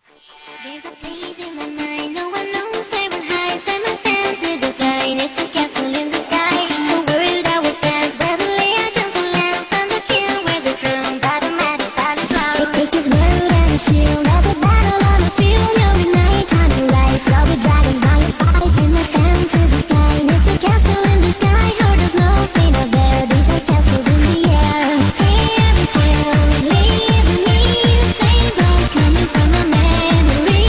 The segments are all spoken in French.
There's a place in my mind, no one knows where it hides, and my senses decline. It's a castle in the sky, a world I will pass, where the legends will last, and the king wears the crown by the matter palace flower. Take his word and his shield, there's a battle on the field, you'll ignite, time to rise, love with dragons, now you fight, and my senses decline. It's a castle in the sky, oh, there's no pain out there, these are castles in the air. Fairy tales, leave me, same girls coming from my memory.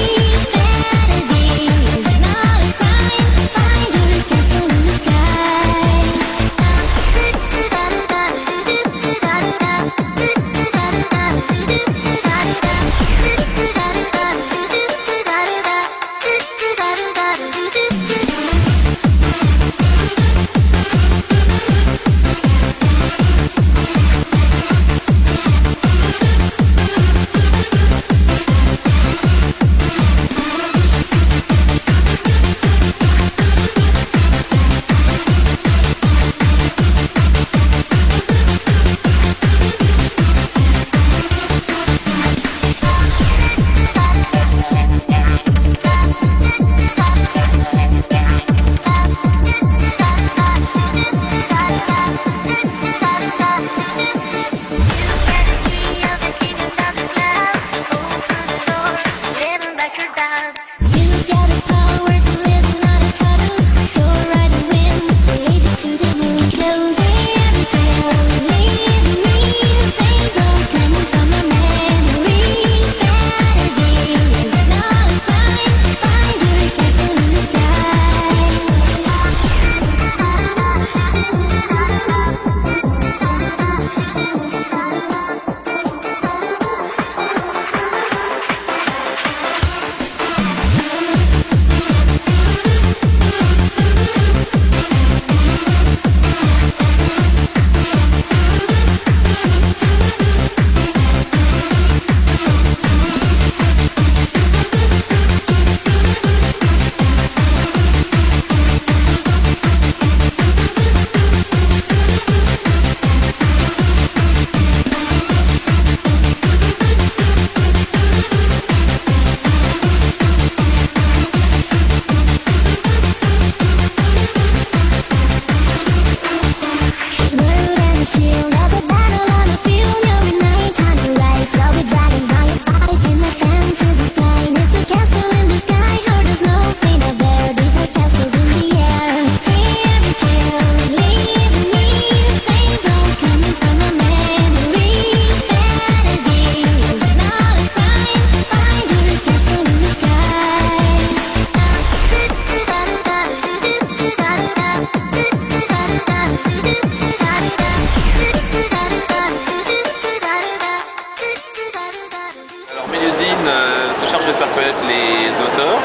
Se charge de faire connaître les auteurs.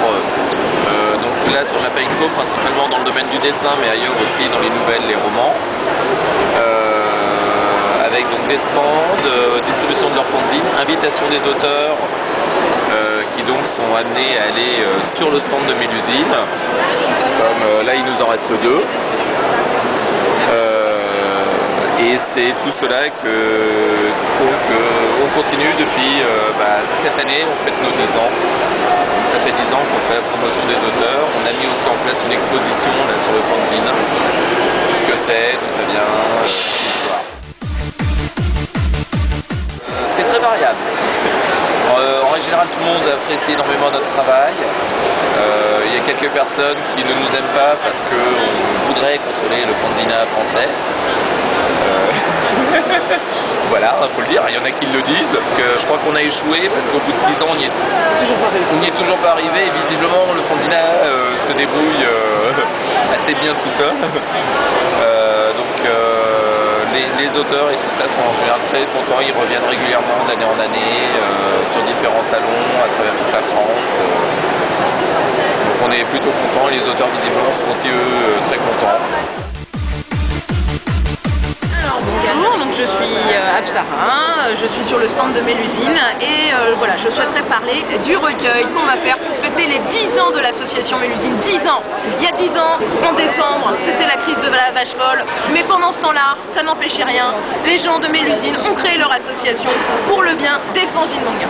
Donc là sur la Painco, principalement dans le domaine du dessin, mais ailleurs aussi dans les nouvelles, les romans. Avec donc des stands, distribution de leurs fanzines, invitation des auteurs qui donc sont amenés à aller sur le stand de Mélusine. Comme là il nous en reste deux. Et c'est tout cela on continue depuis cette année, on fête nos 10 ans. Ça fait 10 ans qu'on fait la promotion des auteurs. On a mis aussi en place une exposition là, sur le fanzine. Ce que c'est, d'où ça vient, l'histoire. C'est très variable. En général, tout le monde apprécie énormément notre travail. Il y a quelques personnes qui ne nous aiment pas parce qu'on voudrait contrôler le fanzina français. Voilà, il faut le dire, il y en a qui le disent. Je crois qu'on a échoué parce qu'au bout de 6 ans, on n'y est toujours pas arrivé et visiblement le fanzina se débrouille assez bien tout seul. Les auteurs et tout ça sont en général très contents, ils reviennent régulièrement d'année en année sur différents salons à travers toute la France. Donc on est plutôt contents et les auteurs visiblement sont aussi eux très contents. Alors bonjour, donc je suis Absara, je suis sur le stand de Mélusine et voilà, je souhaiterais parler du recueil qu'on va faire pour fêter les 10 ans de l'association Mélusine. 10 ans. Il y a 10 ans, en décembre, c'était la crise de la vache folle, mais pendant ce temps-là, ça n'empêchait rien. Les gens de Mélusine ont créé leur association pour le bien des fanzines manga.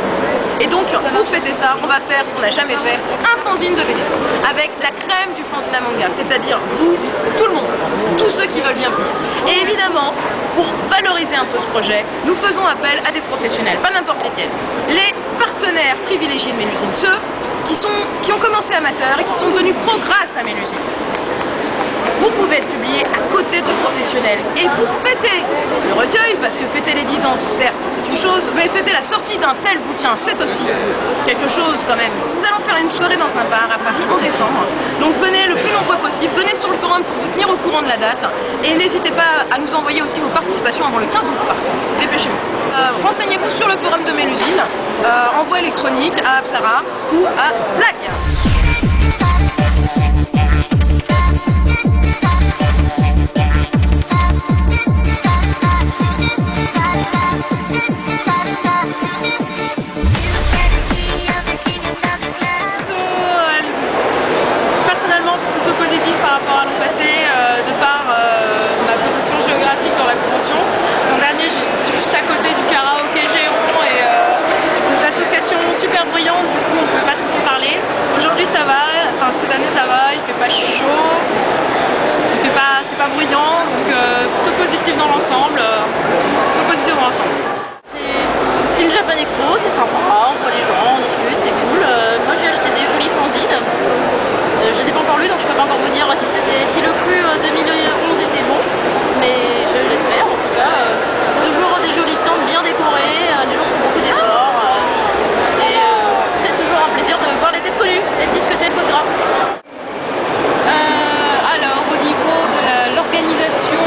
Et donc, pour fêter ça, on va faire ce qu'on n'a jamais fait, un fanzine de BD, avec la crème du fanzine à manga, c'est-à-dire vous, tout le monde, tous ceux qui veulent bien venir. Et évidemment, pour valoriser un peu ce projet, nous faisons appel à des professionnels, pas n'importe lesquels. Les partenaires privilégiés de Mélusine, ceux qui ont commencé amateurs et qui sont devenus pro grâce à Mélusine. Vous pouvez être publié à côté du professionnel. Et pour fêter le recueil, parce que fêter les 10 ans, certes, c'est une chose, mais fêter la sortie d'un tel bouquin, c'est aussi quelque chose quand même. Nous allons faire une soirée dans un bar à Paris en décembre. Donc venez le plus nombreux possible, venez sur le forum pour vous tenir au courant de la date. Et n'hésitez pas à nous envoyer aussi vos participations avant le 15 août. Dépêchez-vous. Renseignez-vous sur le forum de Mélusine, envoi électronique à Apsara ou à Black. Personnellement, plutôt positif par rapport à l'an passé, de par ma position géographique dans la convention. L'an dernier, j'étais juste à côté du karaoké géant et des associations super brillantes, du coup on ne pouvait pas trop parler. Aujourd'hui ça va, enfin cette année ça va, il fait pas chaud, c'est pas bruyant, donc plutôt positif dans l'ensemble. C'est une Japan Expo, c'est sympa, on voit les gens, on discute, c'est cool. Moi j'ai acheté des jolis fanzines. Je les ai pas encore lus donc je peux pas encore vous dire si le cru 2011 était bon, mais je l'espère en tout cas. Toujours des jolis stands bien décorés, des gens qui font beaucoup d'efforts. Et c'est toujours un plaisir de voir les têtes connues, d'être discutés de photographes. Alors au niveau de l'organisation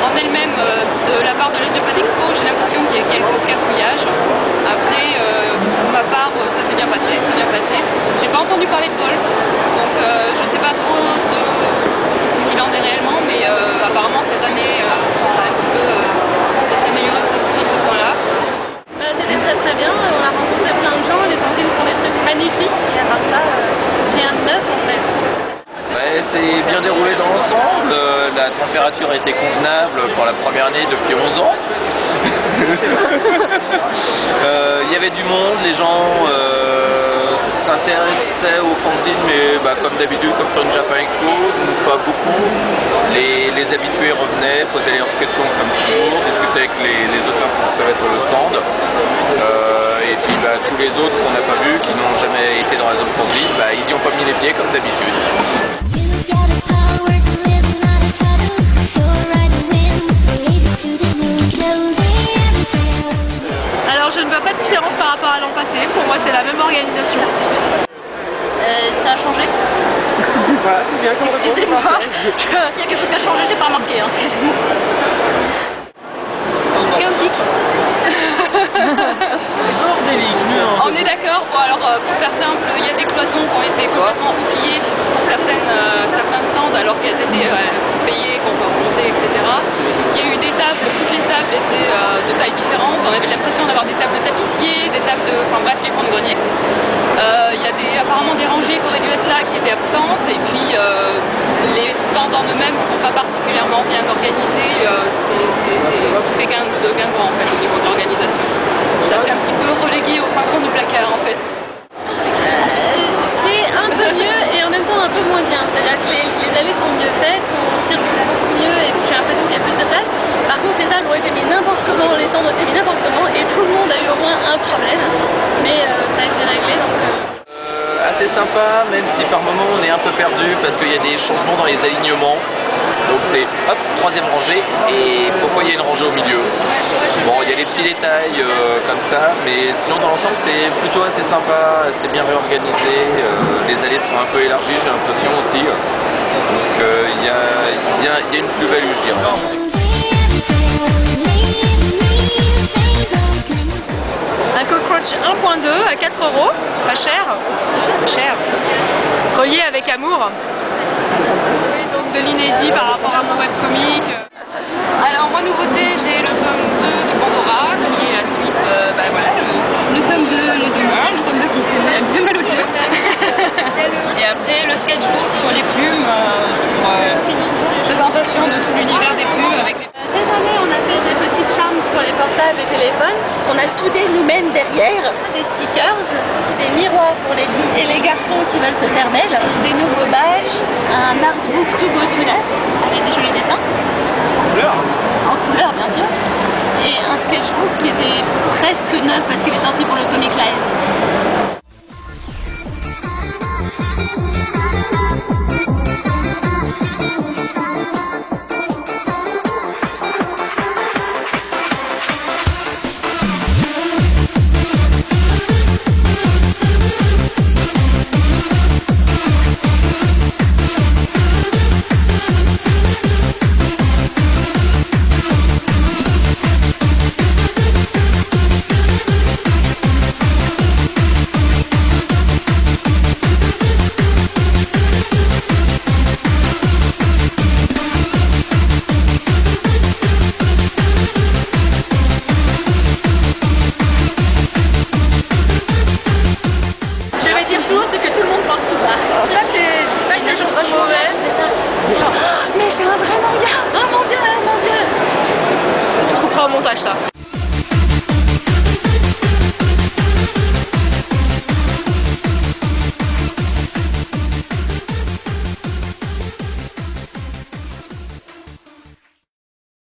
en elle-même de la part de la Japan Expo, j'ai l'impression qu'il y a quelques cafouillages. Après, pour ma part, ça s'est bien passé, J'ai pas entendu parler de vol, donc je sais pas trop de ce qu'il en est réellement, mais apparemment cette année, ça a un petit peu amélioré sur ce point-là. C'était très très bien, on a rencontré plein de gens, les fanzines font des trucs magnifiques, et à part ça, rien de neuf en fait. Ouais, c'est bien déroulé dans l'ensemble. La température était convenable pour la première année depuis 11 ans. Il y avait du monde, les gens s'intéressaient aux fanzines, mais comme d'habitude, comme sur une Japan Expo, pas beaucoup. Les habitués revenaient, posaient leurs questions comme toujours, discutaient avec les auteurs qui se trouvaient sur le stand. Et puis tous les autres qu'on n'a pas vus, qui n'ont jamais été dans la zone fanzine, ils n'y ont pas mis les pieds comme d'habitude. Alors je ne vois pas de différence par rapport à l'an passé, pour moi c'est la même organisation. Ça a changé. Voilà, c'est bien qu'on Excusez-moi, s'il y a quelque chose qui a changé, j'ai pas remarqué, hein, excusez-moi. Chaotique. On est d'accord. Bon, alors pour faire simple, il y a des cloisons qui ont été complètement oubliées pour certains stands alors qu'elles étaient payées, qu'on peut remonter, etc. Il y a eu des tables, toutes les tables étaient de tailles différentes. On avait l'impression d'avoir des tables de tapissiers, des tables de, enfin bref, les grands greniers. Il y a apparemment des rangées qui auraient dû être là qui étaient absentes, et puis les stands en eux-mêmes ne sont pas particulièrement bien organisés. C'est gain en fait au niveau de l'organisation. Ça fait un petit peu relégué au fin fond du placard en fait. C'est un peu mieux et en même temps un peu moins bien. C'est-à-dire que les allées sont mieux faites, on circule beaucoup mieux et j'ai l'impression qu'il y a plus de place. Par contre, les tables ont été mises n'importe comment, les stands ont été mis n'importe comment et tout le monde a eu au moins un problème. Mais ça a été réglé donc. Assez sympa, même si par moment on est un peu perdu parce qu'il y a des changements dans les alignements. Donc c'est hop, troisième rangée, et pourquoi il y a une rangée au milieu? Bon, il y a les petits détails comme ça, mais sinon dans l'ensemble c'est plutôt assez sympa, c'est bien réorganisé, les allées sont un peu élargies, j'ai l'impression aussi. Donc il y a une plus-value, je dirais. Un cockroach 1.2 à 4 €, pas cher, relié avec amour. Oui, donc de l'inédit par rapport à mon webcomic. Alors moi nouveauté, j'ai le tome 2 de Pandora, qui est la suite, le tome 2, le tome 2 qui fait bien mal aux yeux. Et après le sketchbook sur les plumes, présentation de tout l'univers des plumes avec les... Cette année, on a fait des petites charmes sur les portables et téléphones. On a le tout des nous-mêmes derrière, des stickers, des miroirs pour les filles et les garçons qui veulent se faire belles, des nouveaux badges, un artbook to go to life avec des jolis dessins. En couleur bien sûr. Et un sketchbook qui était presque neuf parce qu'il est sorti pour le Comic Live. Mais c'est un vrai manga! Oh mon dieu, mon dieu! Tu couperas au montage ça.